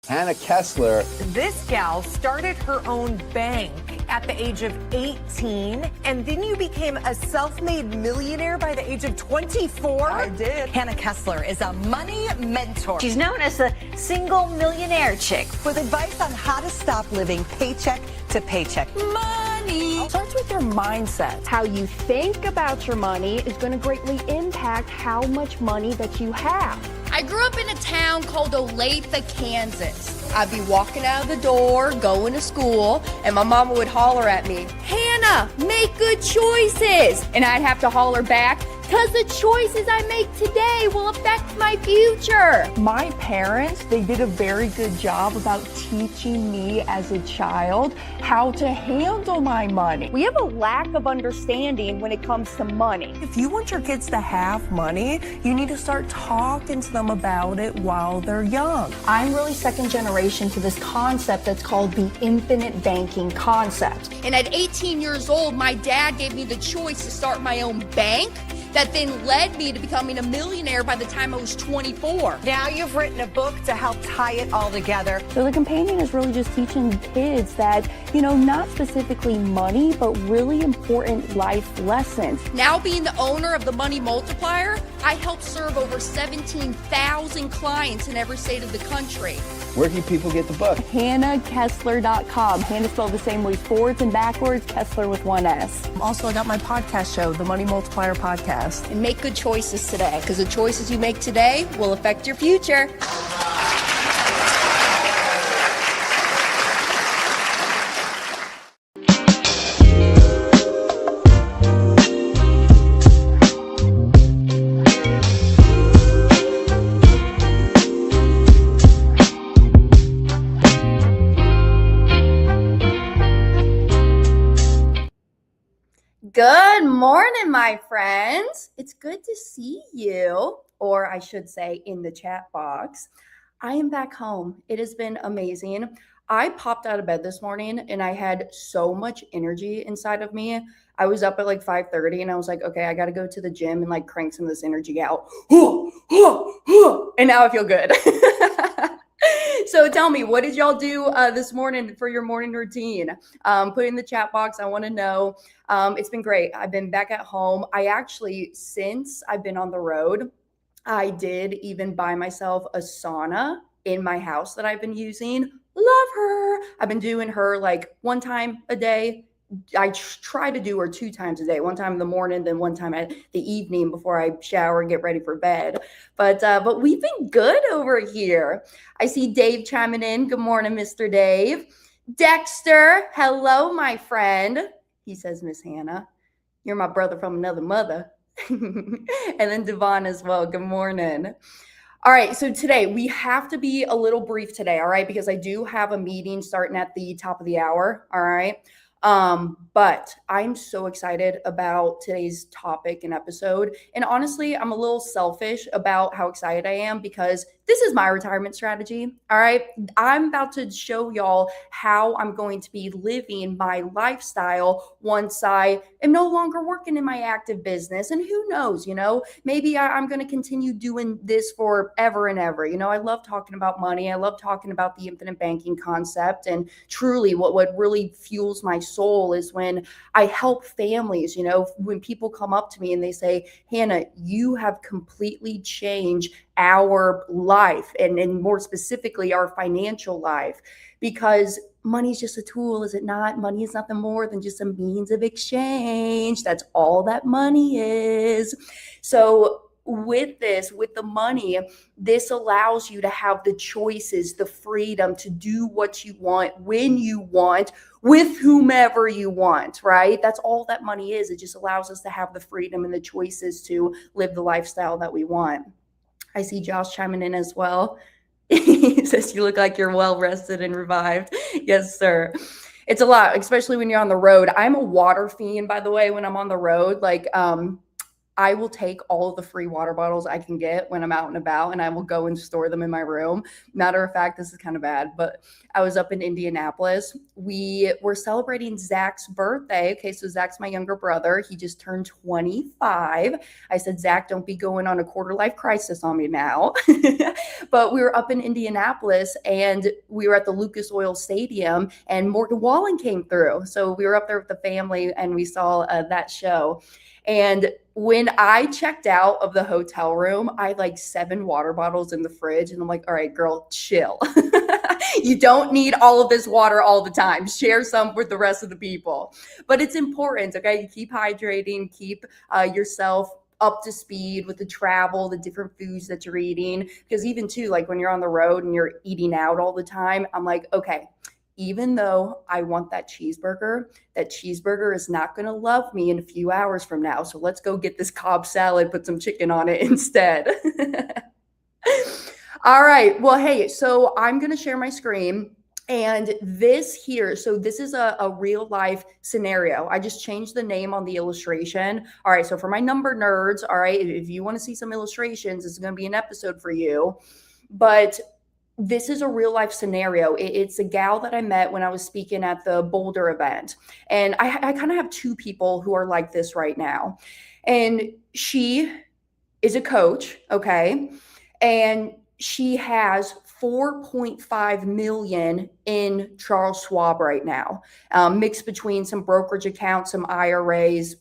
Hannah Kessler. This gal started her own bank at the age of 18, and then you became a self-made millionaire by the age of 24? I did. Hannah Kessler is a money mentor. She's known as the single millionaire chick. With advice on how to stop living paycheck to paycheck. Money starts with your mindset. How you think about your money is going to greatly impact how much money that you have. I grew up in a town called Olathe, Kansas. I'd be walking out of the door, going to school, and my mama would holler at me, "Hannah, make good choices." And I'd have to holler back, "Because the choices I make today will affect my future." My parents, they did a very good job about teaching me as a child how to handle my money. We have a lack of understanding when it comes to money. If you want your kids to have money, you need to start talking to them about it while they're young. I'm really second generation to this concept that's called the infinite banking concept. And at 18 years old, my dad gave me the choice to start my own bank that then led me to becoming a millionaire by the time I was 24. Now you've written a book to help tie it all together. So the companion is really just teaching kids that, not specifically money, but really important life lessons. Now being the owner of the Money Multiplier, I help serve over 17,000 clients in every state of the country. Where can people get the book? HannahKessler.com. Hannah spelled the same way forwards and backwards, Kessler with one S. Also, I got my podcast show, the Money Multiplier Podcast. And make good choices today, because the choices you make today will affect your future. Good morning, my friends. It's good to see you, or I should say in the chat box. I am back home. It has been amazing. I popped out of bed this morning and I had so much energy inside of me. I was up at like 5:30 and I was like, okay, I got to go to the gym and like crank some of this energy out. And now I feel good. So tell me, what did y'all do this morning for your morning routine? Put in the chat box. I want to know. It's been great. I've been back at home. Since I've been on the road, I did even buy myself a sauna in my house that I've been using. Love her. I've been doing her like one time a day. I try to do her 2 times a day, one time in the morning, then one time at the evening before I shower and get ready for bed. But we've been good over here. I see Dave chiming in. Good morning, Mr. Dave. Dexter, hello, my friend. He says, Miss Hannah, you're my brother from another mother. And then Devon as well. Good morning. All right, so today we have to be a little brief today, all right, because I do have a meeting starting at the top of the hour, all right? But I'm so excited about today's topic and episode. And honestly, I'm a little selfish about how excited I am because this is my retirement strategy. All right. I'm about to show y'all how I'm going to be living my lifestyle once I am no longer working in my active business. And who knows, maybe I'm going to continue doing this forever and ever. I love talking about money. I love talking about the infinite banking concept. And truly what really fuels my soul is when I help families, when people come up to me and they say, Hannah, you have completely changed our life and more specifically our financial life, because money is just a tool, is it not? Money is nothing more than just a means of exchange. That's all that money is. So with the money, this allows you to have the choices, the freedom to do what you want, when you want, with whomever you want, right? That's all that money is. It just allows us to have the freedom and the choices to live the lifestyle that we want. I see Josh chiming in as well. He says, you look like you're well rested and revived. Yes, sir. It's a lot, especially when you're on the road. I'm a water fiend, by the way, when I'm on the road. I will take all of the free water bottles I can get when I'm out and about, and I will go and store them in my room. Matter of fact, this is kind of bad, but I was up in Indianapolis. We were celebrating Zach's birthday. Okay, so Zach's my younger brother. He just turned 25. I said, Zach, don't be going on a quarter life crisis on me now. But we were up in Indianapolis, and we were at the Lucas Oil Stadium, and Morgan Wallen came through. So we were up there with the family, and we saw that show. And when I checked out of the hotel room, I had like 7 water bottles in the fridge. And I'm like, all right, girl, chill. You don't need all of this water all the time. Share some with the rest of the people. But it's important, okay? You keep hydrating, keep yourself up to speed with the travel, the different foods that you're eating. Because even too, like when you're on the road and you're eating out all the time, I'm like, okay, even though I want that cheeseburger is not going to love me in a few hours from now. So let's go get this Cobb salad, put some chicken on it instead. All right. Well, hey, so I'm going to share my screen. And this here, so this is a real life scenario. I just changed the name on the illustration. All right. So for my number nerds, all right, if you want to see some illustrations, it's going to be an episode for you. But this is a real life scenario. It's a gal that I met when I was speaking at the Boulder event. And I kind of have 2 people who are like this right now. And she is a coach, okay? And she has 4.5 million in Charles Schwab right now, mixed between some brokerage accounts, some IRAs,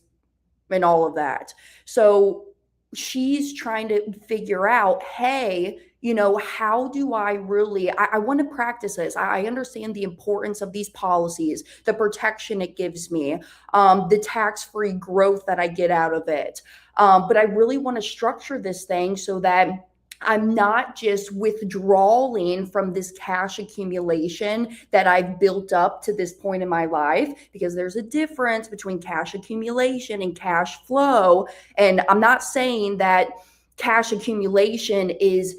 and all of that. So she's trying to figure out, hey, you know, how do I really, I want to practice this. I understand the importance of these policies, the protection it gives me, the tax-free growth that I get out of it. But I really want to structure this thing so that I'm not just withdrawing from this cash accumulation that I've built up to this point in my life, because there's a difference between cash accumulation and cash flow. And I'm not saying that cash accumulation is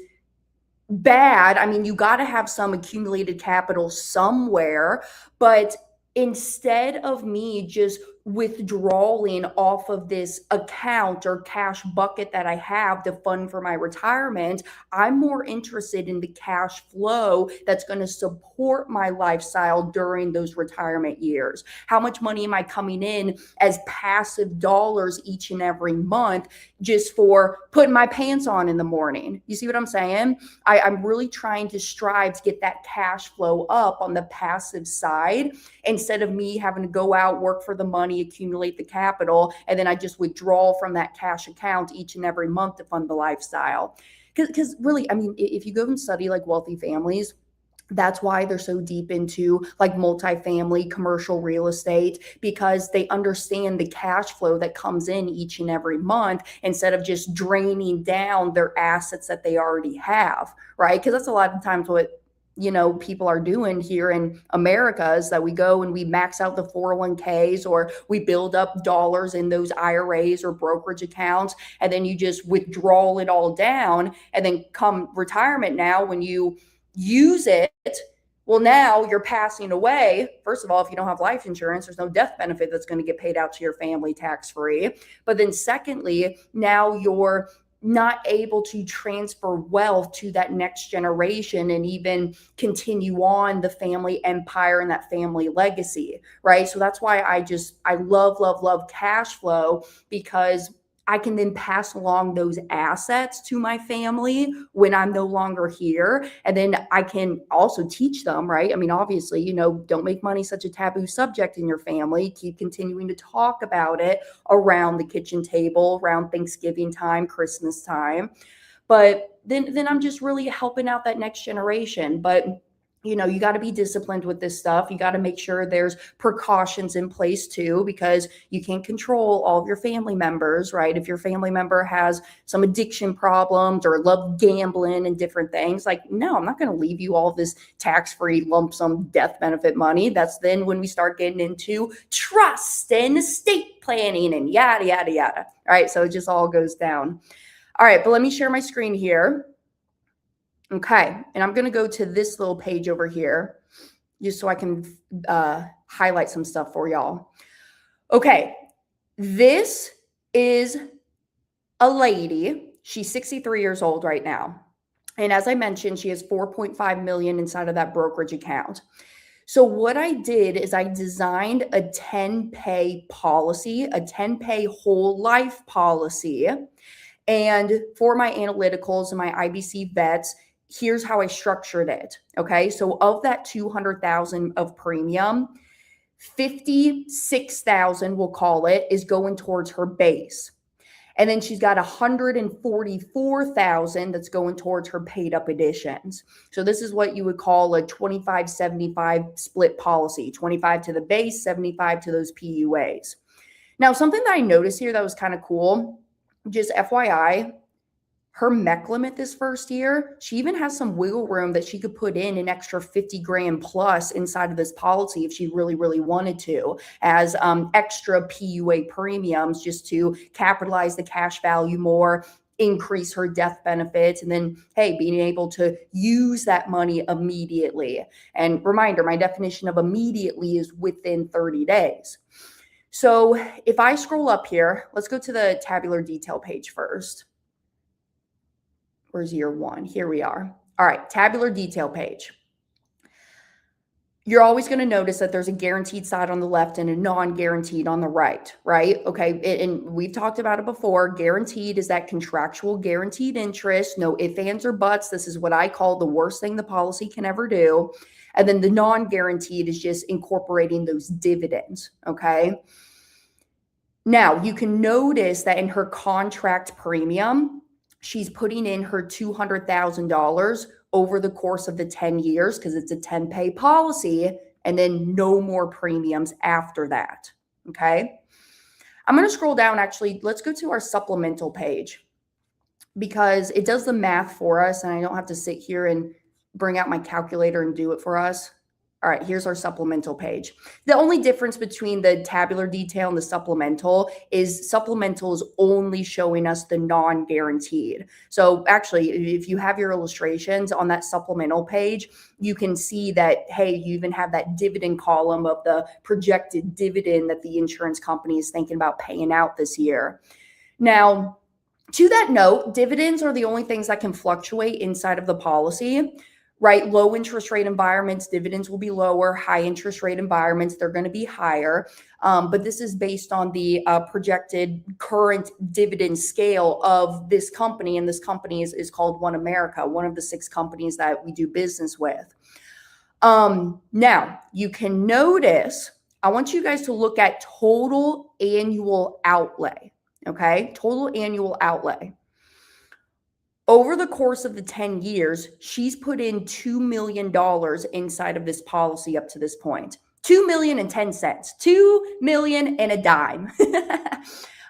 bad. I mean, you got to have some accumulated capital somewhere, but instead of me just withdrawing off of this account or cash bucket that I have to fund for my retirement, I'm more interested in the cash flow that's going to support my lifestyle during those retirement years. How much money am I coming in as passive dollars each and every month just for putting my pants on in the morning? You see what I'm saying? I'm really trying to strive to get that cash flow up on the passive side, instead of me having to go out, work for the money, accumulate the capital, and then I just withdraw from that cash account each and every month to fund the lifestyle. Because really, I mean, if you go and study like wealthy families, that's why they're so deep into like multifamily commercial real estate, because they understand the cash flow that comes in each and every month, instead of just draining down their assets that they already have, right? Because that's a lot of times what, you know, people are doing here in America, is that we go and we max out the 401ks, or we build up dollars in those IRAs or brokerage accounts, and then you just withdraw it all down, and then come retirement now, when you use it, well, now you're passing away. First of all, if you don't have life insurance, there's no death benefit that's going to get paid out to your family tax-free. But then secondly, now you're not able to transfer wealth to that next generation and even continue on the family empire and that family legacy, right? So that's why I love cash flow, because I can then pass along those assets to my family when I'm no longer here. And then I can also teach them, right? I mean, obviously, you know, don't make money such a taboo subject in your family. Keep continuing to talk about it around the kitchen table, around Thanksgiving time, Christmas time. But then I'm just really helping out that next generation. But you know, you got to be disciplined with this stuff. You got to make sure there's precautions in place too, because you can't control all of your family members, right? If your family member has some addiction problems or love gambling and different things, like, no, I'm not going to leave you all this tax-free lump sum death benefit money. That's then when we start getting into trust and estate planning and yada, yada, yada. All right. So it just all goes down. All right. But let me share my screen here. Okay, and I'm going to go to this little page over here just so I can highlight some stuff for y'all. Okay, this is a lady, she's 63 years old right now. And as I mentioned, she has 4.5 million inside of that brokerage account. So what I did is I designed a 10-pay policy, a 10-pay whole life policy. And for my analyticals and my IBC vets, here's how I structured it. Okay. So of that 200,000 of premium, 56,000, we'll call it, is going towards her base. And then she's got 144,000 that's going towards her paid up additions. So this is what you would call a 25-75 split policy, 25 to the base, 75 to those PUAs. Now, something that I noticed here that was kind of cool, just FYI, her MEC limit this first year, she even has some wiggle room that she could put in an extra 50 grand plus inside of this policy if she really, really wanted to, as extra PUA premiums just to capitalize the cash value more, increase her death benefits, and then, hey, being able to use that money immediately. And reminder, my definition of immediately is within 30 days. So if I scroll up here, let's go to the tabular detail page first. Where's year one? Here we are. All right, tabular detail page. You're always going to notice that there's a guaranteed side on the left and a non-guaranteed on the right, right? Okay, and we've talked about it before. Guaranteed is that contractual guaranteed interest, no ifs, ands, or buts. This is what I call the worst thing the policy can ever do. And then the non-guaranteed is just incorporating those dividends, okay? Now, you can notice that in her contract premium, she's putting in her $200,000 over the course of the 10 years because it's a 10-pay policy, and then no more premiums after that, okay? I'm going to scroll down. Actually, let's go to our supplemental page because it does the math for us, and I don't have to sit here and bring out my calculator and do it for us. All right, here's our supplemental page. The only difference between the tabular detail and the supplemental is only showing us the non-guaranteed. So actually, if you have your illustrations on that supplemental page, you can see that, hey, you even have that dividend column of the projected dividend that the insurance company is thinking about paying out this year. Now, to that note, dividends are the only things that can fluctuate inside of the policy. Right? Low interest rate environments, dividends will be lower. High interest rate environments, they're going to be higher. But this is based on the projected current dividend scale of this company. And this company is called One America, one of the 6 companies that we do business with. Now, you can notice, I want you guys to look at total annual outlay. Okay? Total annual outlay. Over the course of the 10 years, she's put in $2 million inside of this policy up to this point. $2 million and 10 cents. $2 million and a dime.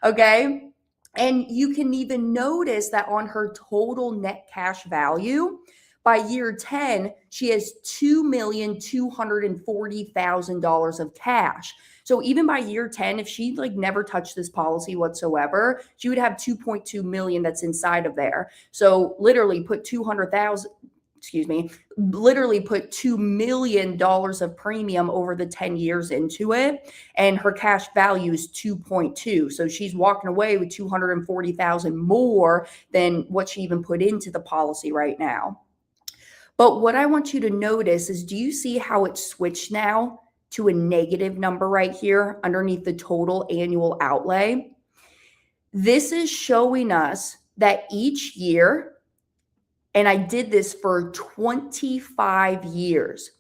Okay? And you can even notice that on her total net cash value, by year 10, she has $2,240,000 of cash. So even by year 10, if she never touched this policy whatsoever, she would have 2.2 million that's inside of there. So literally put $200,000, literally put $2 million of premium over the 10 years into it. And her cash value is 2.2. So she's walking away with 240,000 more than what she even put into the policy right now. But what I want you to notice is, do you see how it switched now to a negative number right here underneath the total annual outlay? This is showing us that each year, and I did this for 25 years,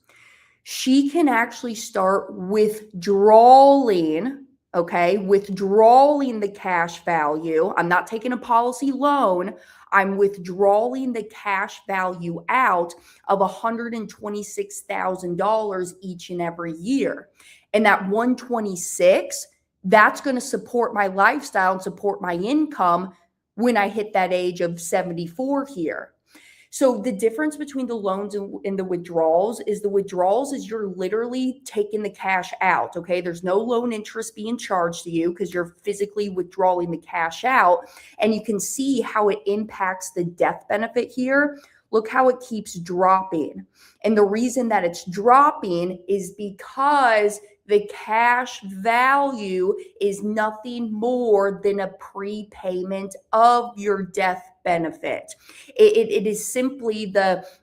she can actually start withdrawing the cash value. I'm not taking a policy loan. I'm withdrawing the cash value out of $126,000 each and every year. And that 126, that's going to support my lifestyle and support my income when I hit that age of 74 here. So the difference between the loans and the withdrawals is you're literally taking the cash out, okay? There's no loan interest being charged to you because you're physically withdrawing the cash out. And you can see how it impacts the death benefit here. Look how it keeps dropping. And the reason that it's dropping is because the cash value is nothing more than a prepayment of your death benefit. It is simply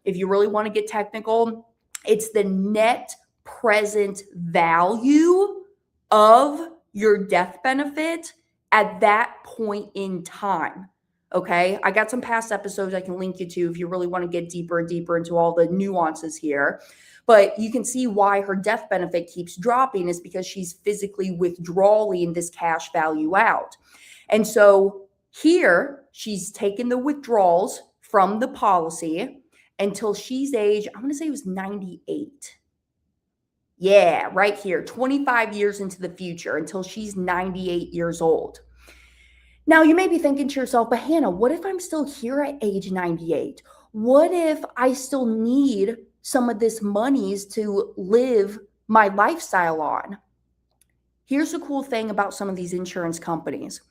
if you really want to get technical, it's the net present value of your death benefit at that point in time. Okay, I got some past episodes I can link you to if you really want to get deeper and deeper into all the nuances here. But you can see why her death benefit keeps dropping is because she's physically withdrawing this cash value out. And so here she's taken the withdrawals from the policy until she's age, I want to say it was 98. Yeah, right here, 25 years into the future until she's 98 years old. Now, you may be thinking to yourself, but Hannah, what if I'm still here at age 98? What if I still need some of this monies to live my lifestyle on? Here's the cool thing about some of these insurance companies.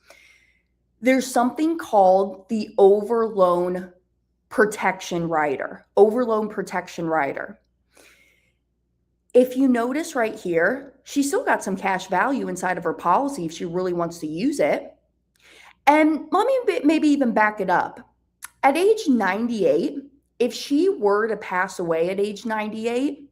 There's something called the overloan protection rider. Overloan protection rider. If you notice right here, she's still got some cash value inside of her policy if she really wants to use it. And let me maybe even back it up. At age 98, if she were to pass away at age 98,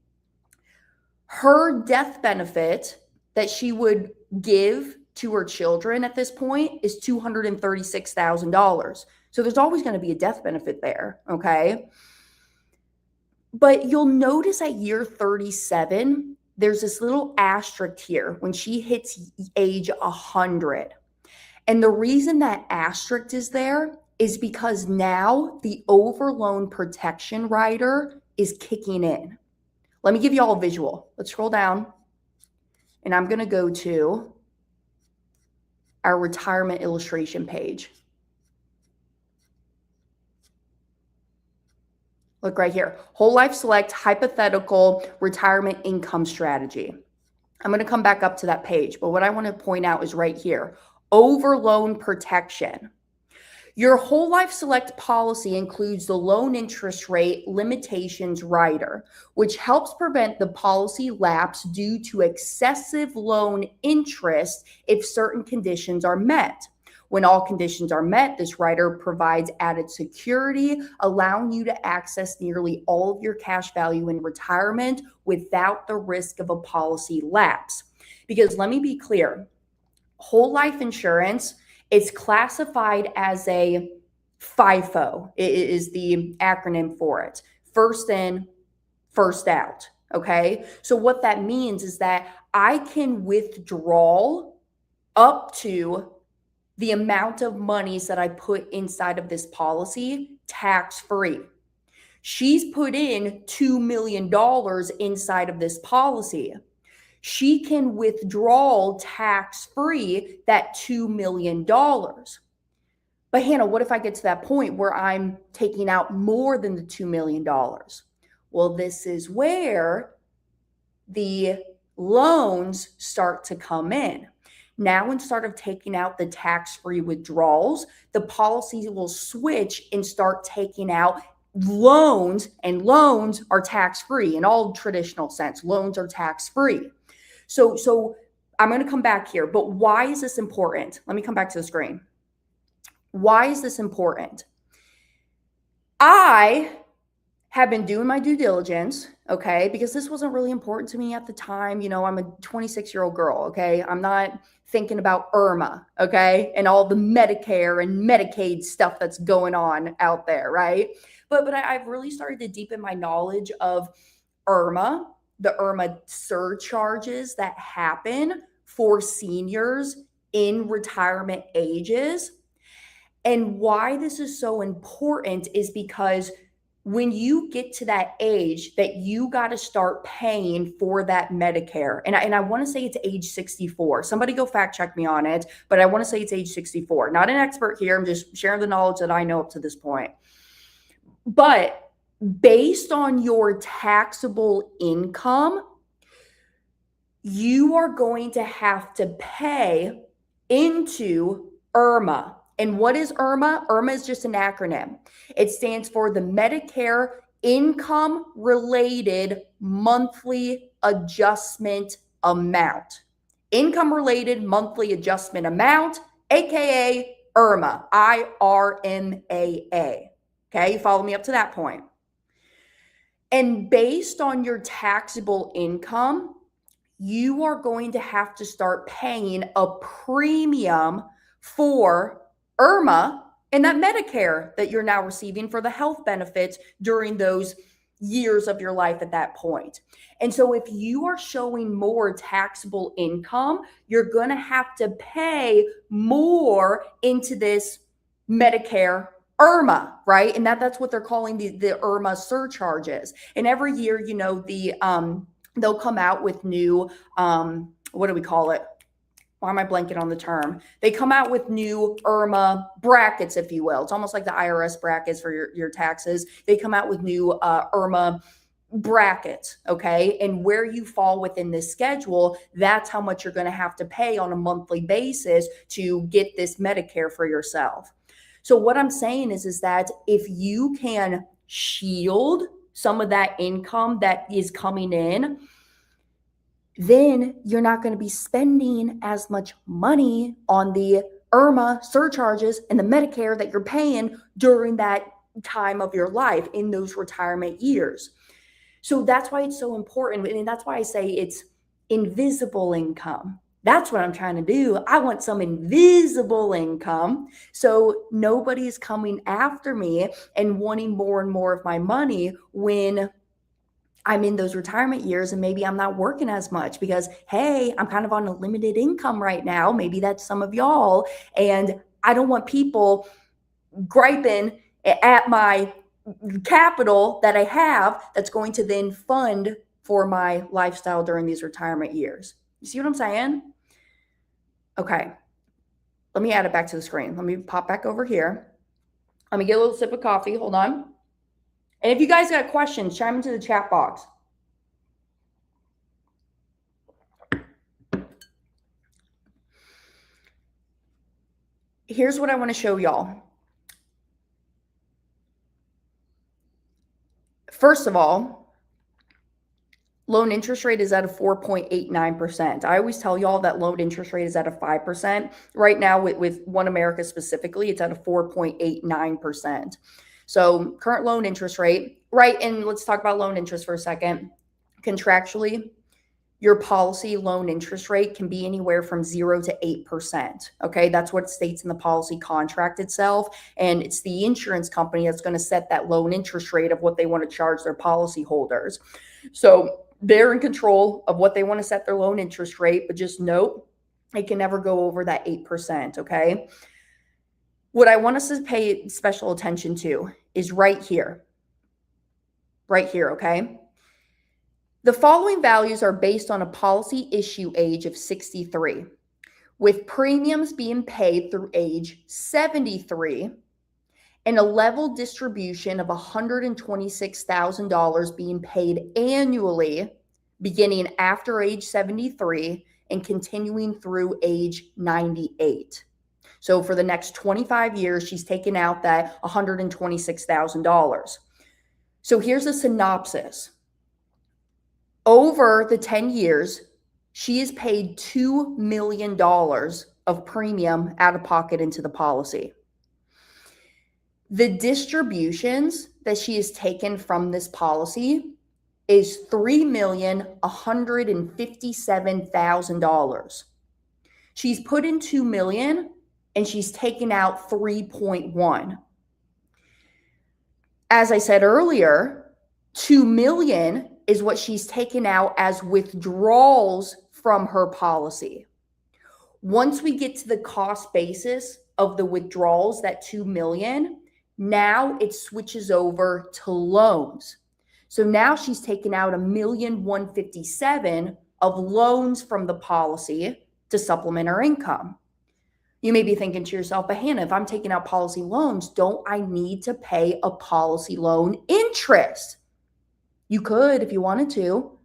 her death benefit that she would give to her children at this point is $236,000. So there's always going to be a death benefit there, okay? But you'll notice at year 37, there's this little asterisk here when she hits age 100. And the reason that asterisk is there is because now the overloan protection rider is kicking in. Let me give you all a visual. Let's scroll down. And I'm going to go to our retirement illustration page. Look right here. Whole Life Select Hypothetical Retirement Income Strategy. I'm going to come back up to that page. But what I want to point out is right here. Overloan protection. Your Whole Life Select policy includes the loan interest rate limitations rider, which helps prevent the policy lapse due to excessive loan interest if certain conditions are met. When all conditions are met, this rider provides added security, allowing you to access nearly all of your cash value in retirement without the risk of a policy lapse. Because let me be clear, whole life insurance, it's classified as a FIFO. It is the acronym for it. First in, first out. Okay. So what that means is that I can withdraw up to the amount of monies that I put inside of this policy tax-free. She's put in $2 million inside of this policy. She can withdraw tax-free that $2 million. But Hannah, what if I get to that point where I'm taking out more than the $2 million? Well, this is where the loans start to come in. Now, instead of taking out the tax-free withdrawals, the policy will switch and start taking out loans, and loans are tax-free in all traditional sense. Loans are tax-free. So I'm going to come back here, but why is this important? Let me come back to the screen. Why is this important? I have been doing my due diligence, okay, because this wasn't really important to me at the time. You know, I'm a 26-year-old girl, okay? I'm not thinking about IRMAA, okay, and all the Medicare and Medicaid stuff that's going on out there, right? But I've really started to deepen my knowledge of IRMAA, the IRMAA surcharges that happen for seniors in retirement ages. And why this is so important is because when you get to that age that you got to start paying for that Medicare, and I want to say it's age 64. Somebody go fact check me on it, but I want to say it's age 64. Not an expert here. I'm just sharing the knowledge that I know up to this point. But based on your taxable income, you are going to have to pay into IRMAA. And what is IRMAA? IRMAA is just an acronym. It stands for the Medicare Income Related Monthly Adjustment amount. Income related monthly adjustment amount, aka IRMAA, IRMAA. Okay, you follow me up to that point. And based on your taxable income, you are going to have to start paying a premium for IRMAA and that Medicare that you're now receiving for the health benefits during those years of your life at that point. And so if you are showing more taxable income, you're going to have to pay more into this Medicare IRMAA, right? And that's what they're calling the IRMAA surcharges. And every year, you know, they'll come out with new, what do we call it? Why am I blanking on the term? They come out with new IRMAA brackets, if you will. It's almost like the IRS brackets for your taxes. They come out with new IRMAA brackets, okay? And where you fall within this schedule, that's how much you're going to have to pay on a monthly basis to get this Medicare for yourself. So what I'm saying is that if you can shield some of that income that is coming in, then you're not going to be spending as much money on the IRMAA surcharges and the Medicare that you're paying during that time of your life in those retirement years. So that's why it's so important. And that's why I say it's invisible income. That's what I'm trying to do. I want some invisible income so nobody's coming after me and wanting more and more of my money when I'm in those retirement years and maybe I'm not working as much because, hey, I'm kind of on a limited income right now. Maybe that's some of y'all. And I don't want people griping at my capital that I have that's going to then fund for my lifestyle during these retirement years. You see what I'm saying? Okay. Let me add it back to the screen. Let me pop back over here. Let me get a little sip of coffee. Hold on. And if you guys got questions, chime into the chat box. Here's what I want to show y'all. First of all, loan interest rate is at a 4.89%. I always tell y'all that loan interest rate is at a 5%. Right now with One America specifically, it's at a 4.89%. So current loan interest rate, right? And let's talk about loan interest for a second. Contractually, your policy loan interest rate can be anywhere from 0 to 8%. Okay, that's what it states in the policy contract itself. And it's the insurance company that's going to set that loan interest rate of what they want to charge their policy holders. So they're in control of what they want to set their loan interest rate, but just note it can never go over that 8%. Okay. What I want us to pay special attention to is right here. Right here, okay? The following values are based on a policy issue age of 63, with premiums being paid through age 73 and a level distribution of $126,000 being paid annually beginning after age 73 and continuing through age 98. So for the next 25 years, she's taken out that $126,000. So here's a synopsis. Over the 10 years, she has paid $2 million of premium out of pocket into the policy. The distributions that she has taken from this policy is $3,157,000. She's put in $2 million and she's taken out 3.1. As I said earlier, $2 million is what she's taken out as withdrawals from her policy. Once we get to the cost basis of the withdrawals, that $2 million, now it switches over to loans. So now she's taken out $1,157,000 of loans from the policy to supplement her income. You may be thinking to yourself, but Hannah, if I'm taking out policy loans, don't I need to pay a policy loan interest? You could if you wanted to,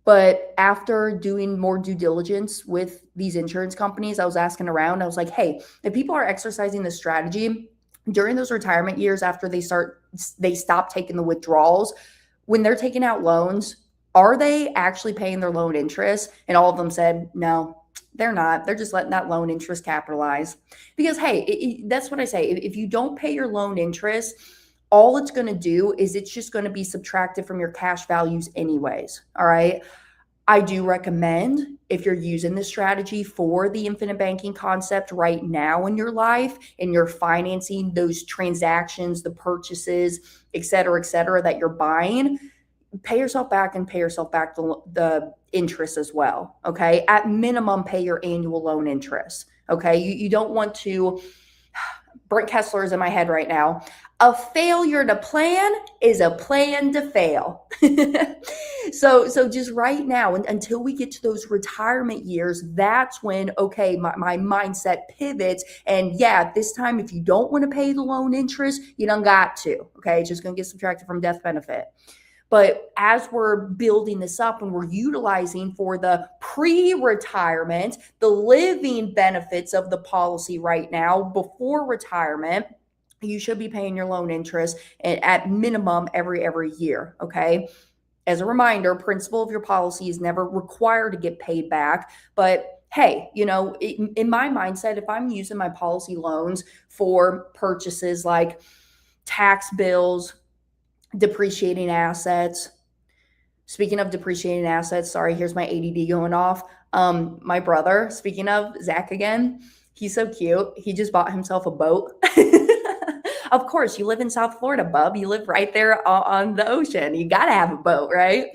but after doing more due diligence with these insurance companies, I was asking around, I was like, hey, if people are exercising this strategy during those retirement years after they stop taking the withdrawals, when they're taking out loans, are they actually paying their loan interest? And all of them said, no, they're not. They're just letting that loan interest capitalize. Because, hey, that's what I say. If you don't pay your loan interest, all it's going to do is it's just going to be subtracted from your cash values anyways. All right. I do recommend, if you're using this strategy for the infinite banking concept right now in your life and you're financing those transactions, the purchases, et cetera, that you're buying, pay yourself back and pay yourself back the interest as well. Okay. At minimum, pay your annual loan interest. Okay. You don't want to, Brent Kessler is in my head right now. A failure to plan is a plan to fail. So just right now, until we get to those retirement years, that's when, okay, my mindset pivots. And yeah, this time, if you don't want to pay the loan interest, you don't got to. Okay. It's just going to get subtracted from death benefit. But as we're building this up and we're utilizing for the pre-retirement, the living benefits of the policy right now before retirement, you should be paying your loan interest at minimum every year, okay? As a reminder, principal of your policy is never required to get paid back, but hey, in my mindset, if I'm using my policy loans for purchases like tax bills, depreciating assets. Speaking of depreciating assets, sorry, here's my ADD going off. My brother, speaking of Zach again, he's so cute. He just bought himself a boat. Of course, you live in South Florida, bub. You live right there on the ocean. You got to have a boat, right?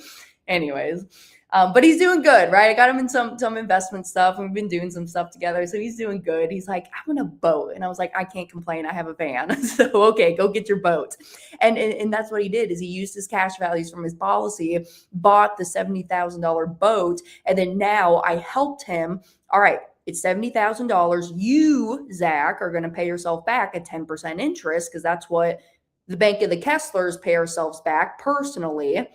Anyways, but he's doing good, right? I got him in some investment stuff. We've been doing some stuff together. So he's doing good. He's like, I want a boat. And I was like, I can't complain. I have a van. So, okay, go get your boat. And that's what he did, is he used his cash values from his policy, bought the $70,000 boat. And then now I helped him. All right, it's $70,000. You, Zach, are going to pay yourself back at 10% interest, because that's what the Bank of the Kesslers pay ourselves back personally.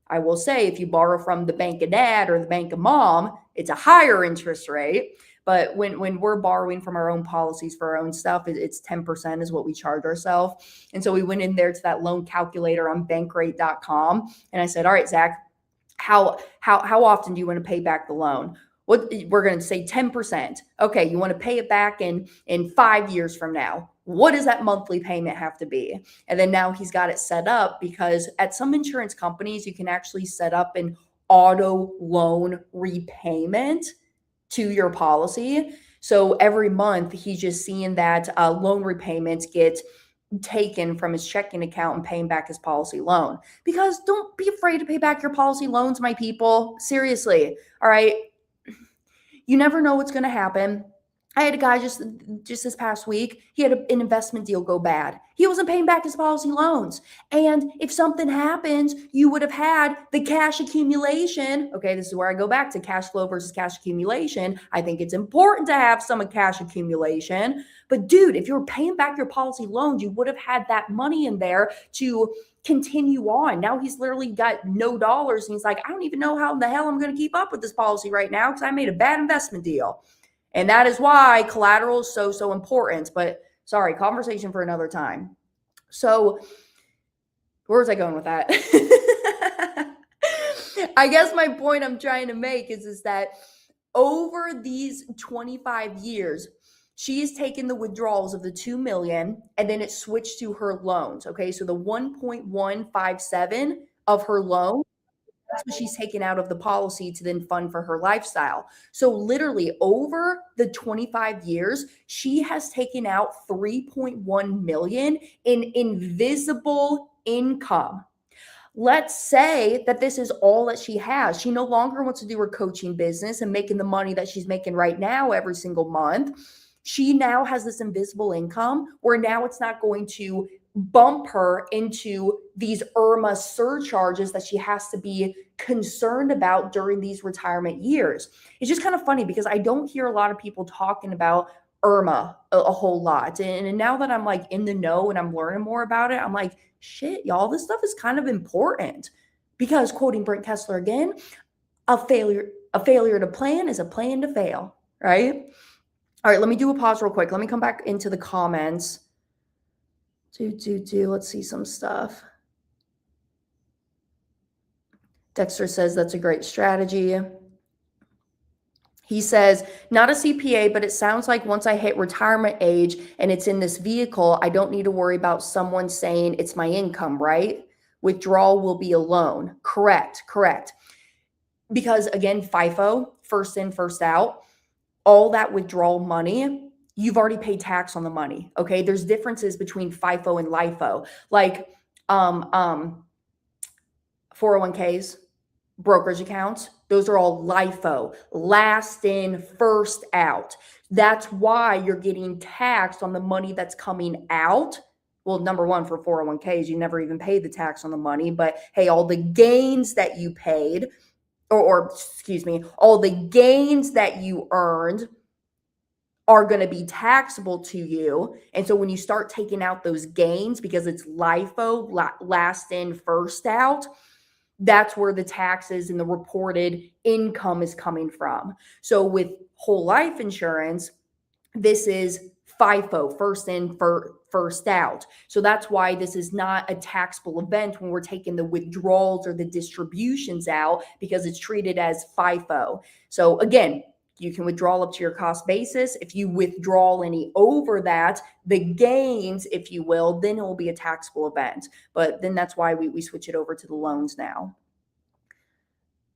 I will say, if you borrow from the Bank of Dad or the Bank of Mom, it's a higher interest rate. But when we're borrowing from our own policies for our own stuff, it's 10% is what we charge ourselves. And so we went in there to that loan calculator on bankrate.com. And I said, all right, Zach, how often do you want to pay back the loan? What we're going to say 10%. Okay, you want to pay it back in 5 years from now. What does that monthly payment have to be? And then now he's got it set up, because at some insurance companies, you can actually set up an auto loan repayment to your policy. So every month he's just seeing that loan repayments get taken from his checking account and paying back his policy loan. Because don't be afraid to pay back your policy loans, my people. Seriously. All right. You never know what's going to happen. I had a guy just this past week, he had an investment deal go bad. He wasn't paying back his policy loans. And if something happens, you would have had the cash accumulation. Okay, this is where I go back to cash flow versus cash accumulation. I think it's important to have some cash accumulation. But dude, if you were paying back your policy loans, you would have had that money in there to continue on. Now he's literally got no dollars. And he's like, I don't even know how in the hell I'm going to keep up with this policy right now, because I made a bad investment deal. And that is why collateral is so important. But sorry, conversation for another time. So where was I going with that? I guess my point I'm trying to make is that over these 25 years, she's taken the withdrawals of the $2 million, and then it switched to her loans. Okay, so the 1.157 of her loan, that's what she's taken out of the policy to then fund for her lifestyle. So literally over the 25 years, she has taken out 3.1 million in invisible income. Let's say that this is all that she has. She no longer wants to do her coaching business and making the money that she's making right now every single month. She now has this invisible income where now it's not going to bump her into these IRMAA surcharges that she has to be concerned about during these retirement years. It's just kind of funny, because I don't hear a lot of people talking about IRMAA a whole lot. And now that I'm like in the know and I'm learning more about it, I'm like, shit, y'all, this stuff is kind of important. Because, quoting Brent Kessler again, a failure to plan is a plan to fail, right? All right, let me do a pause real quick. Let me come back into the comments. Let's see some stuff. Dexter says that's a great strategy. He says, not a CPA, but it sounds like once I hit retirement age and it's in this vehicle, I don't need to worry about someone saying it's my income, right? Withdrawal will be a loan. Correct. Because again, FIFO, first in, first out, all that withdrawal money, you've already paid tax on the money. Okay. There's differences between FIFO and LIFO. Like 401ks, brokerage accounts, those are all LIFO, last in, first out. That's why you're getting taxed on the money that's coming out. Well, number one, for 401ks, you never even paid the tax on the money, but hey, all the gains that you paid, or excuse me, all the gains that you earned are going to be taxable to you. And so when you start taking out those gains, because it's LIFO, last in, first out, that's where the taxes and the reported income is coming from. So with whole life insurance, this is FIFO, first in, first out. So that's why this is not a taxable event when we're taking the withdrawals or the distributions out, because it's treated as FIFO. So again, you can withdraw up to your cost basis. If you withdraw any over that, the gains, if you will, then it will be a taxable event. But then that's why we switch it over to the loans now.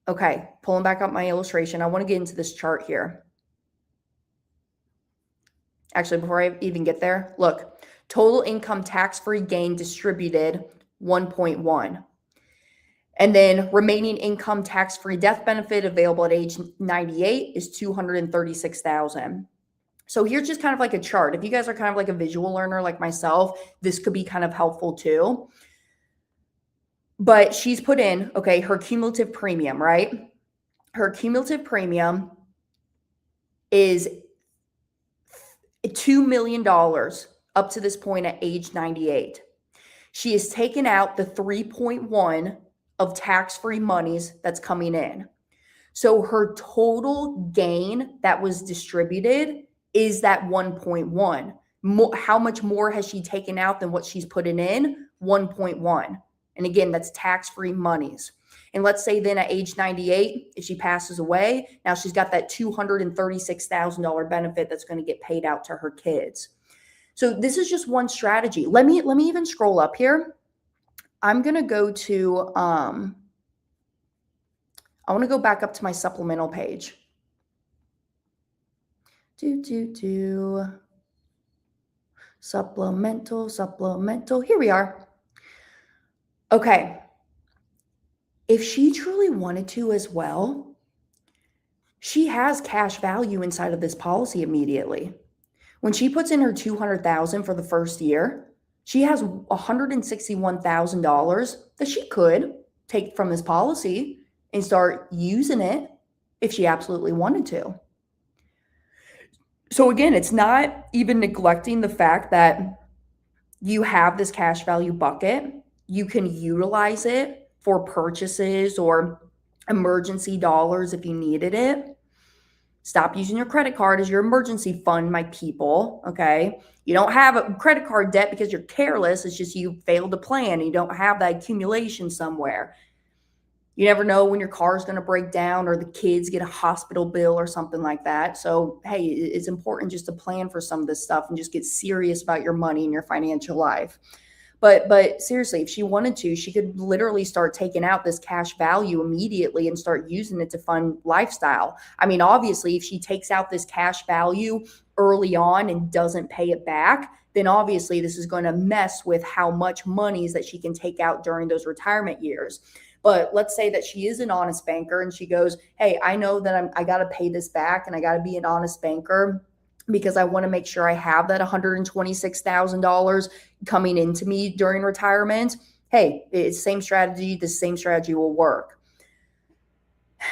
Okay, pulling back up my illustration. I want to get into this chart here. Actually, before I even get there, look, total income tax-free gain distributed 1.1. And then remaining income tax-free death benefit available at age 98 is 236,000. So here's just kind of like a chart. If you guys are kind of like a visual learner like myself, this could be kind of helpful too. But she's put in, okay, her cumulative premium, right? Her cumulative premium is $2 million up to this point at age 98. She has taken out the 3.1 of tax-free monies that's coming in. So her total gain that was distributed is that 1.1. How much more has she taken out than what she's putting in? 1.1. And again, that's tax-free monies. And let's say then at age 98, if she passes away, now she's got that $236,000 benefit that's going to get paid out to her kids. So this is just one strategy. Let me even scroll up here. I'm going to go to, I want to go back up to my supplemental page. Supplemental. Here we are. Okay. If she truly wanted to as well, she has cash value inside of this policy immediately. When she puts in her $200,000 for the first year, she has $161,000 that she could take from this policy and start using it if she absolutely wanted to. So again, it's not even neglecting the fact that you have this cash value bucket. You can utilize it for purchases or emergency dollars if you needed it. Stop using your credit card as your emergency fund, my people, okay? You don't have a credit card debt because you're careless. It's just you failed to plan. You don't have that accumulation somewhere. You never know when your car is going to break down or the kids get a hospital bill or something like that. So, hey, it's important just to plan for some of this stuff and just get serious about your money and your financial life. But seriously, if she wanted to, she could literally start taking out this cash value immediately and start using it to fund lifestyle. I mean, obviously, if she takes out this cash value early on and doesn't pay it back, then obviously this is going to mess with how much monies that she can take out during those retirement years. But let's say that she is an honest banker and she goes, hey, I know that I got to pay this back and I got to be an honest banker because I want to make sure I have that $126,000 coming into me during retirement. Hey, it's the same strategy. The same strategy will work.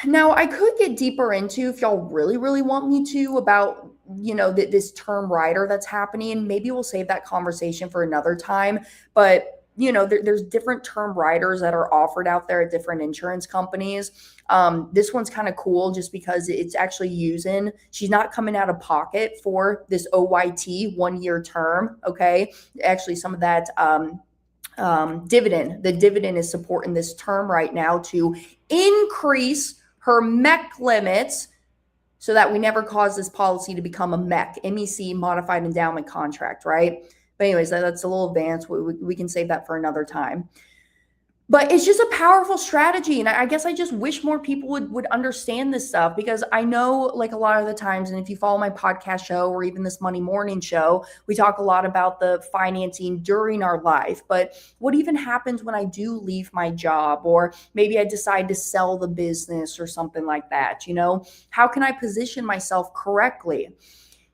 Now, I could get deeper into, if y'all really, really want me to, about, this term rider that's happening. Maybe we'll save that conversation for another time. But there's different term riders that are offered out there at different insurance companies. This one's kind of cool just because it's actually she's not coming out of pocket for this OYT 1 year term. Okay. Actually, some of that dividend. The dividend is supporting this term right now to increase her MEC limits so that we never cause this policy to become a MEC, Modified Endowment Contract, right? But anyways, that's a little advanced. We can save that for another time. But it's just a powerful strategy. And I guess I just wish more people would understand this stuff, because I know, like, a lot of the times, and if you follow my podcast show or even this Money Morning show, we talk a lot about the financing during our life. But what even happens when I do leave my job, or maybe I decide to sell the business or something like that? You know, how can I position myself correctly?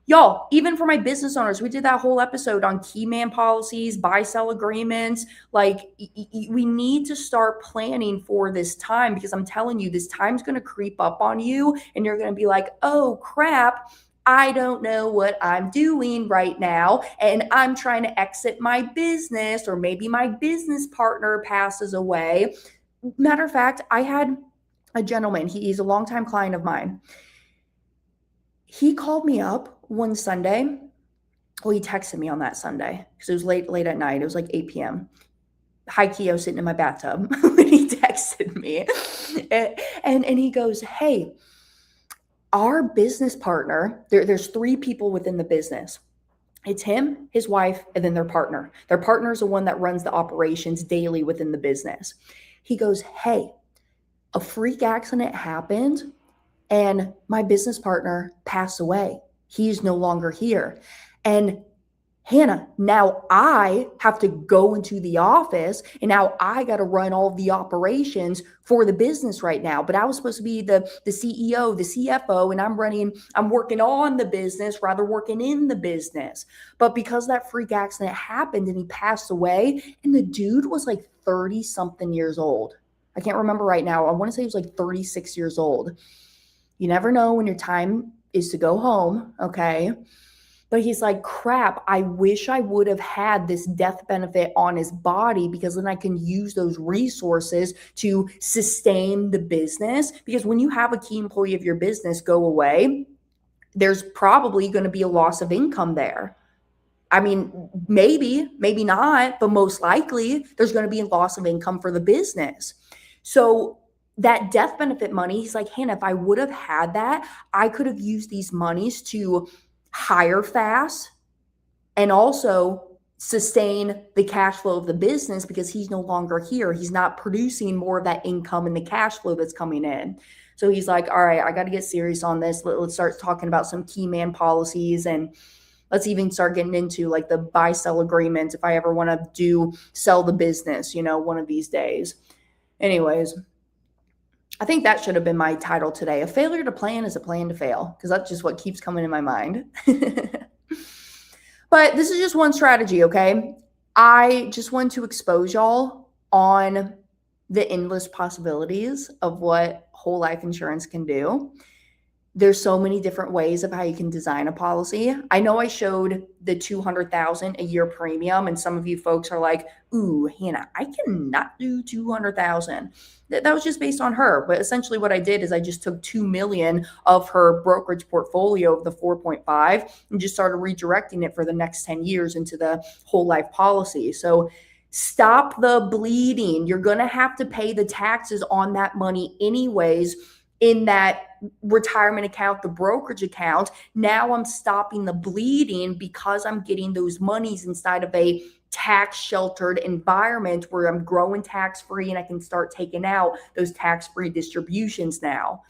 Y'all, even for my business owners, we did that whole episode on key man policies, buy-sell agreements. Like, we need to start planning for this time, because I'm telling you, this time's going to creep up on you and you're going to be like, oh crap, I don't know what I'm doing right now, and I'm trying to exit my business, or maybe my business partner passes away. Matter of fact, I had a gentleman, he's a longtime client of mine. He called me up one Sunday. Well, he texted me on that Sunday because it was late at night. It was like 8 p.m. High key, I was sitting in my bathtub when he texted me. And he goes, hey, our business partner, there's 3 people within the business. It's him, his wife, and then their partner. Their partner is the one that runs the operations daily within the business. He goes, hey, a freak accident happened and my business partner passed away. He's no longer here. And Hannah, now I have to go into the office, and now I got to run all the operations for the business right now. But I was supposed to be the CEO, the CFO, and I'm working on the business rather working in the business. But because that freak accident happened and he passed away, and the dude was like 30 something years old. I can't remember right now. I want to say he was like 36 years old. You never know when your time is to go home, okay? But he's like, crap, I wish I would have had this death benefit on his body, because then I can use those resources to sustain the business. Because when you have a key employee of your business go away, there's probably going to be a loss of income there. I mean, maybe not, but most likely there's going to be a loss of income for the business. So that death benefit money, he's like, Hannah, if I would have had that, I could have used these monies to hire fast and also sustain the cash flow of the business, because he's no longer here. He's not producing more of that income and the cash flow that's coming in. So he's like, all right, I got to get serious on this. Let's start talking about some key man policies, and let's even start getting into like the buy-sell agreements if I ever want to sell the business, one of these days. Anyways, I think that should have been my title today. A failure to plan is a plan to fail, because that's just what keeps coming in my mind. But this is just one strategy, okay? I just want to expose y'all on the endless possibilities of what whole life insurance can do. There's so many different ways of how you can design a policy. I know I showed the $200,000 a year premium, and some of you folks are like, ooh, Hannah, I cannot do $200,000. That was just based on her. But essentially what I did is I just took $2 million of her brokerage portfolio of the 4.5 and just started redirecting it for the next 10 years into the whole life policy. So stop the bleeding. You're going to have to pay the taxes on that money anyways, in that retirement account, the brokerage account. Now I'm stopping the bleeding because I'm getting those monies inside of a tax sheltered environment where I'm growing tax free, and I can start taking out those tax free distributions now.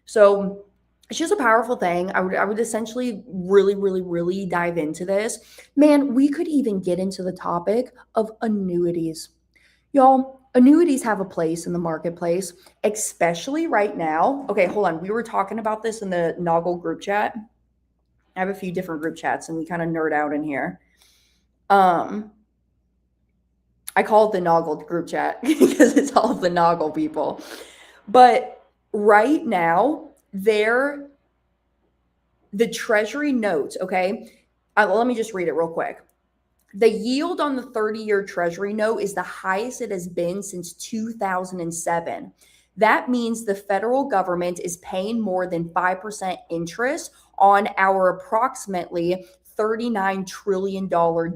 So it's just a powerful thing. I would essentially really dive into this. Man, we could even get into the topic of annuities. Y'all, annuities have a place in the marketplace, especially right now. Okay, hold on. We were talking about this in the Noggle group chat. I have a few different group chats, and we kind of nerd out in here. I call it the Noggle group chat because it's all of the Noggle people. But right now, the Treasury notes, okay? Let me just read it real quick. The yield on the 30-year Treasury note is the highest it has been since 2007. That means the federal government is paying more than 5% interest on our approximately $39 trillion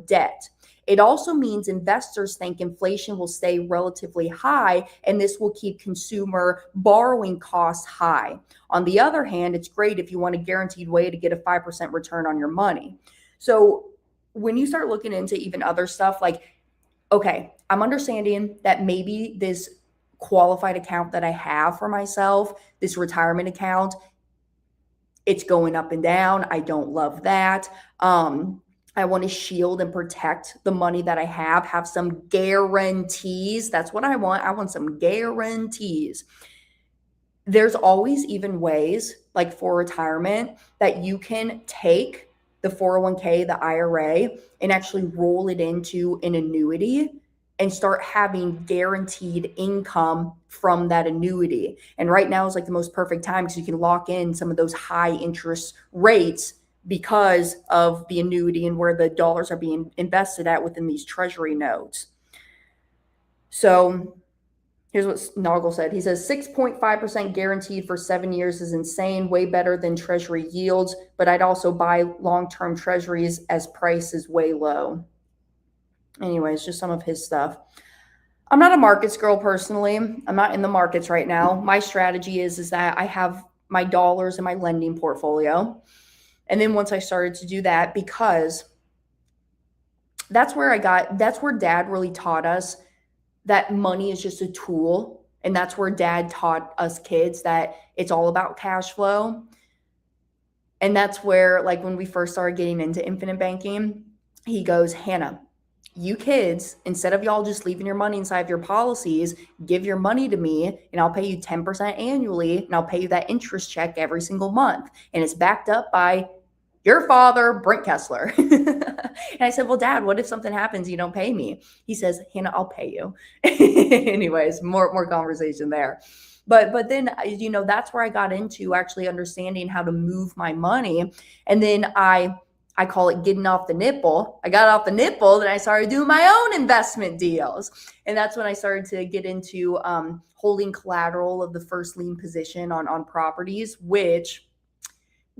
debt. It also means investors think inflation will stay relatively high, and this will keep consumer borrowing costs high. On the other hand, it's great if you want a guaranteed way to get a 5% return on your money. So when you start looking into even other stuff, like, okay, I'm understanding that maybe this qualified account that I have for myself, this retirement account, it's going up and down. I don't love that. I want to shield and protect the money that I have some guarantees. That's what I want. I want some guarantees. There's always even ways, like for retirement, that you can take the 401k, the IRA, and actually roll it into an annuity and start having guaranteed income from that annuity. And right now is like the most perfect time because you can lock in some of those high interest rates because of the annuity and where the dollars are being invested at within these treasury notes. So here's what Noggle said. He says 6.5% guaranteed for 7 years is insane, way better than treasury yields, but I'd also buy long-term treasuries as price is way low. Anyways, just some of his stuff. I'm not a markets girl personally. I'm not in the markets right now. My strategy is that I have my dollars in my lending portfolio. And then once I started to do that, because that's where dad really taught us that money is just a tool. And that's where dad taught us kids that it's all about cash flow. And that's where, like, when we first started getting into infinite banking, he goes, Hannah, you kids, instead of y'all just leaving your money inside of your policies, give your money to me and I'll pay you 10% annually and I'll pay you that interest check every single month. And it's backed up by your father, Brent Kessler. And I said, well, Dad, what if something happens, you don't pay me? He says, Hannah, I'll pay you. Anyways, more conversation there. But then, you know, that's where I got into actually understanding how to move my money. And then I call it getting off the nipple. I got off the nipple, then I started doing my own investment deals. And that's when I started to get into holding collateral of the first lien position on properties, which,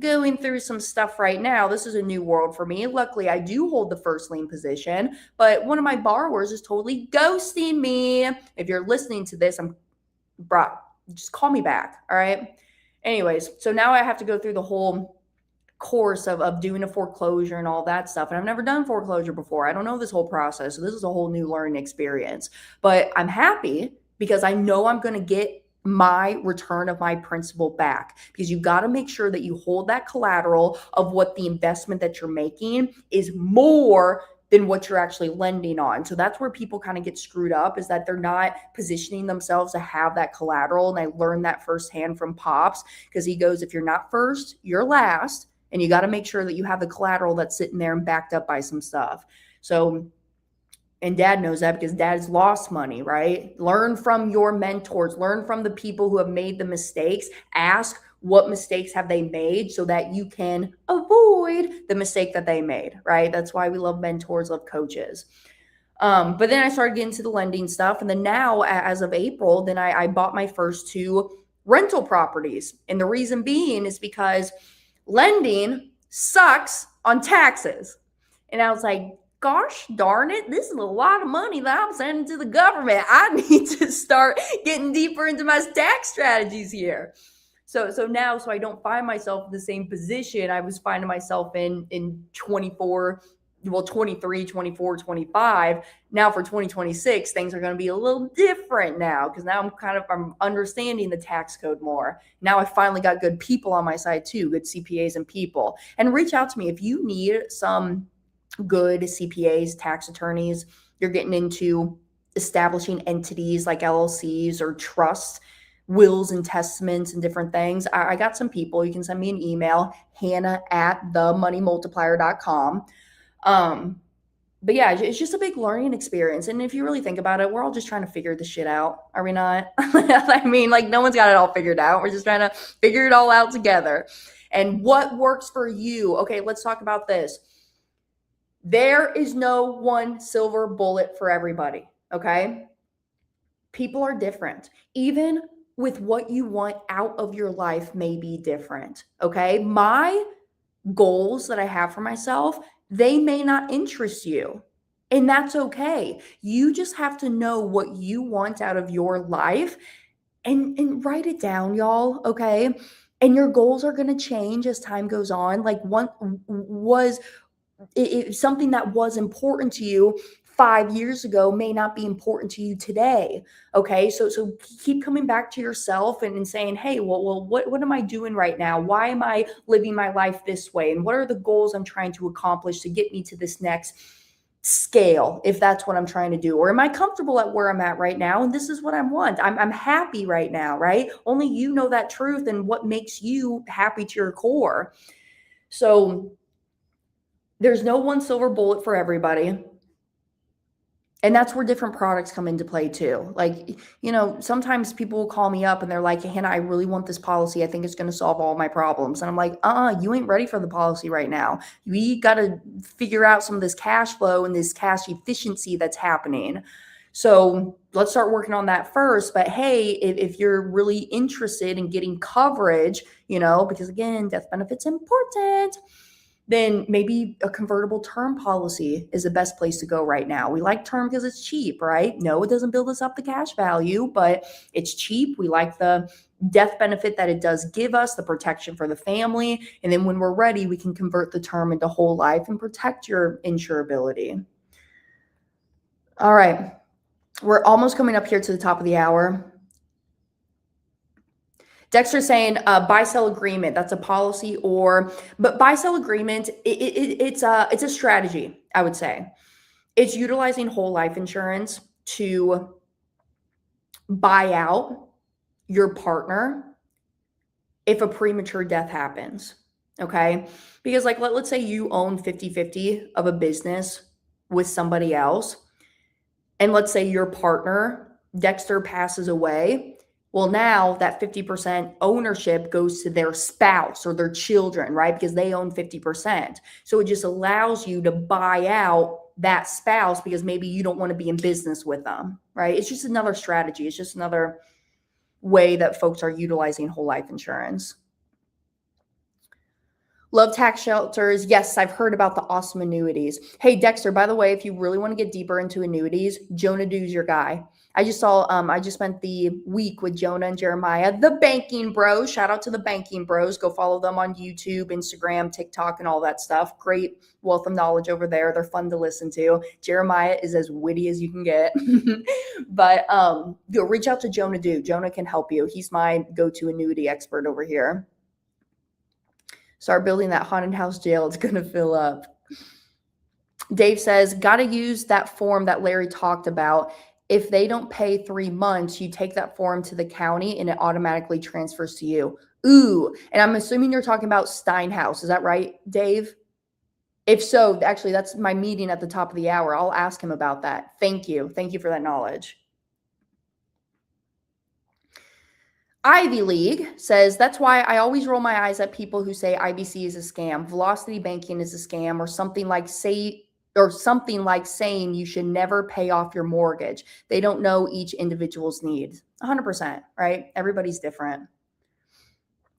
going through some stuff right now, this is a new world for me. Luckily, I do hold the first lien position, but one of my borrowers is totally ghosting me. If you're listening to this, just call me back, all right? Anyways, so now I have to go through the whole course of doing a foreclosure and all that stuff. And I've never done foreclosure before. I don't know this whole process. So this is a whole new learning experience. But I'm happy because I know I'm going to get my return of my principal back, because you got to make sure that you hold that collateral of what the investment that you're making is more than what you're actually lending on. So that's where people kind of get screwed up, is that they're not positioning themselves to have that collateral. And I learned that firsthand from Pops, because he goes, if you're not first, you're last. And you got to make sure that you have the collateral that's sitting there and backed up by some stuff. So, and Dad knows that because Dad's lost money, right? Learn from your mentors, learn from the people who have made the mistakes. Ask what mistakes have they made so that you can avoid the mistake that they made, right? That's why we love mentors, love coaches. But then I started getting to the lending stuff. And then now, as of April, then I bought my first 2 rental properties. And the reason being is because lending sucks on taxes. And I was like, gosh darn it, this is a lot of money that I'm sending to the government. I need to start getting deeper into my tax strategies here. So now, so I don't find myself in the same position I was finding myself in 23, 24, 25. Now for 2026, things are going to be a little different now, because now I'm understanding the tax code more. Now I finally got good people on my side too, good CPAs and people. And reach out to me if you need some good CPAs, tax attorneys. You're getting into establishing entities like LLCs or trusts, wills and testaments and different things. I got some people. You can send me an email, hannah@themoneymultiplier.com. But yeah, it's just a big learning experience. And if you really think about it, we're all just trying to figure this shit out. Are we not? I mean, like, no one's got it all figured out. We're just trying to figure it all out together. And what works for you? Okay, let's talk about this. There is no one silver bullet for everybody, okay? People are different. Even with what you want out of your life may be different, okay? My goals that I have for myself, they may not interest you. And that's okay. You just have to know what you want out of your life and write it down, y'all, okay? And your goals are going to change as time goes on. Like one was something that was important to you 5 years ago may not be important to you today. Okay. So keep coming back to yourself and saying, hey, well, what am I doing right now? Why am I living my life this way? And what are the goals I'm trying to accomplish to get me to this next scale, if that's what I'm trying to do? Or am I comfortable at where I'm at right now? And this is what I want. I'm happy right now, right? Only you know that truth and what makes you happy to your core. So there's no one silver bullet for everybody. And that's where different products come into play too. Like, sometimes people will call me up and they're like, Hannah, I really want this policy. I think it's going to solve all my problems. And I'm like, you ain't ready for the policy right now. We got to figure out some of this cash flow and this cash efficiency that's happening. So let's start working on that first. But hey, if you're really interested in getting coverage, because again, death benefit's important, then maybe a convertible term policy is the best place to go right now. We like term because it's cheap, right? No, it doesn't build us up the cash value, but it's cheap. We like the death benefit that it does give us, the protection for the family. And then when we're ready, we can convert the term into whole life and protect your insurability. All right. We're almost coming up here to the top of the hour. Dexter's saying buy-sell agreement. That's a policy, but buy-sell agreement, it's a strategy, I would say. It's utilizing whole life insurance to buy out your partner if a premature death happens, okay? Because let's say you own 50-50 of a business with somebody else, and let's say your partner, Dexter, passes away. Well, now that 50% ownership goes to their spouse or their children, right? Because they own 50%. So it just allows you to buy out that spouse because maybe you don't want to be in business with them, right? It's just another strategy. It's just another way that folks are utilizing whole life insurance. Love tax shelters. Yes, I've heard about the awesome annuities. Hey, Dexter, by the way, if you really want to get deeper into annuities, Jonah Dew's your guy. I just spent the week with Jonah and Jeremiah, the banking bros. Shout out to the banking bros. Go follow them on YouTube, Instagram, TikTok, and all that stuff. Great wealth of knowledge over there. They're fun to listen to. Jeremiah is as witty as you can get. But reach out to Jonah Dew. Jonah can help you. He's my go-to annuity expert over here. Start building that haunted house jail. It's going to fill up. Dave says, got to use that form that Larry talked about. If they don't pay 3 months, you take that form to the county and it automatically transfers to you. Ooh, and I'm assuming you're talking about Steinhaus. Is that right, Dave? If so, actually, that's my meeting at the top of the hour. I'll ask him about that. Thank you. Thank you for that knowledge. Ivy League says, that's why I always roll my eyes at people who say IBC is a scam, Velocity Banking is a scam, or something like saying you should never pay off your mortgage. They don't know each individual's needs. 100%, right? Everybody's different.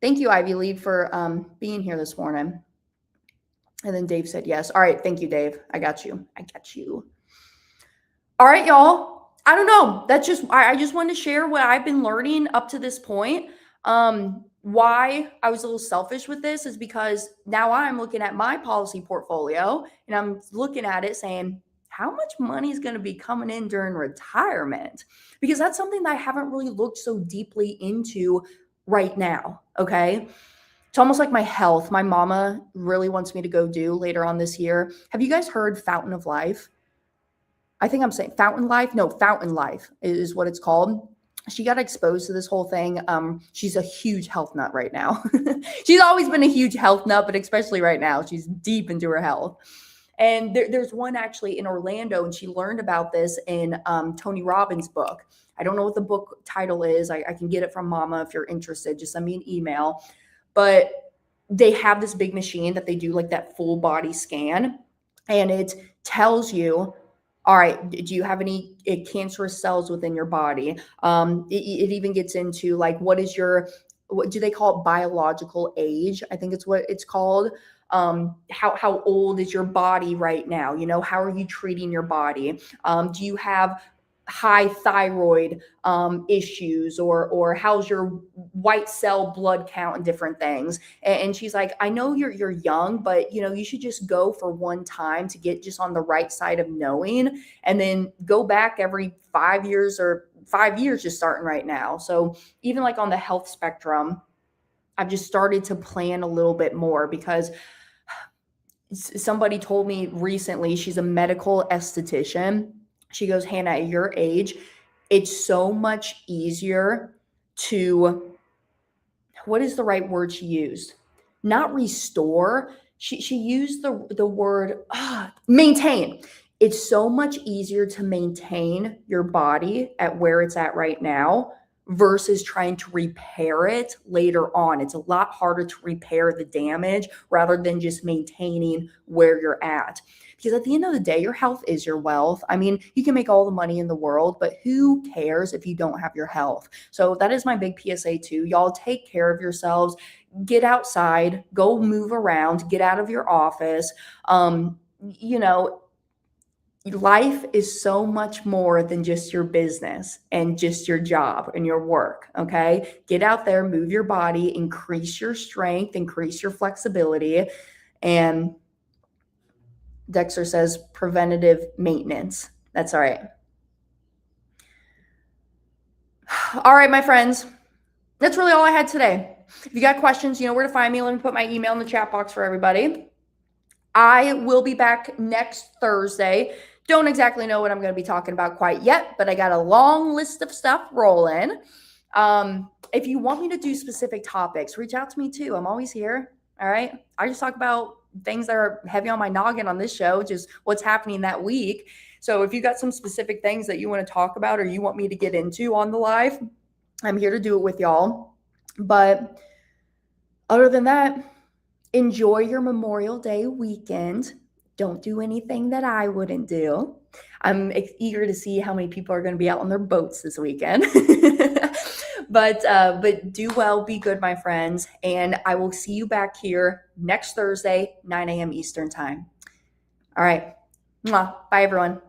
Thank you, Ivy League, for being here this morning. And then Dave said yes. All right. Thank you, Dave. I got you. All right, y'all. I don't know. I just wanted to share what I've been learning up to this point. Why I was a little selfish with this is because now I'm looking at my policy portfolio and I'm looking at it saying, how much money is going to be coming in during retirement? Because that's something that I haven't really looked so deeply into right now. Okay. It's almost like my health. My mama really wants me to go do later on this year. Have you guys heard Fountain of Life? I think I'm saying Fountain Life. No, Fountain Life is what it's called. She got exposed to this whole thing. She's a huge health nut right now. She's always been a huge health nut, but especially right now, she's deep into her health. And there's one actually in Orlando, and she learned about this in Tony Robbins' book. I don't know what the book title is. I can get it from Mama if you're interested. Just send me an email. But they have this big machine that they do like that full body scan, and it tells you, all right, do you have any cancerous cells within your body? It even gets into like, what do they call it? Biological age. I think it's what it's called. how old is your body right now? You know, how are you treating your body? Do you have high thyroid issues, or how's your white cell blood count and different things? And she's like, I know you're young, but you know, you should just go for one time to get just on the right side of knowing, and then go back every 5 years, or 5 years just starting right now. So even like on the health spectrum, I've just started to plan a little bit more, because somebody told me recently, she's a medical esthetician. She goes, Hannah, at your age, it's so much easier to, what is the right word she used? Not restore. She used the word maintain. It's so much easier to maintain your body at where it's at right now versus trying to repair it later on. It's a lot harder to repair the damage rather than just maintaining where you're at. Because at the end of the day, your health is your wealth. I mean, you can make all the money in the world, but who cares if you don't have your health? So that is my big PSA too. Y'all take care of yourselves. Get outside, go move around, get out of your office. You know, life is so much more than just your business and just your job and your work. Okay. Get out there, move your body, increase your strength, increase your flexibility. And Dexter says preventative maintenance. That's all right. All right, my friends. That's really all I had today. If you got questions, you know where to find me. Let me put my email in the chat box for everybody. I will be back next Thursday. Don't exactly know what I'm going to be talking about quite yet, but I got a long list of stuff rolling. If you want me to do specific topics, reach out to me too. I'm always here. All right. I just talk about things that are heavy on my noggin on this show, just what's happening that week. So if you got some specific things that you want to talk about or you want me to get into on the live, I'm here to do it with y'all. But other than that, enjoy your Memorial Day weekend. Don't do anything that I wouldn't do. I'm eager to see how many people are going to be out on their boats this weekend. But do well, be good, my friends. And I will see you back here next Thursday, 9 a.m. Eastern time. All right. Mwah. Bye, everyone.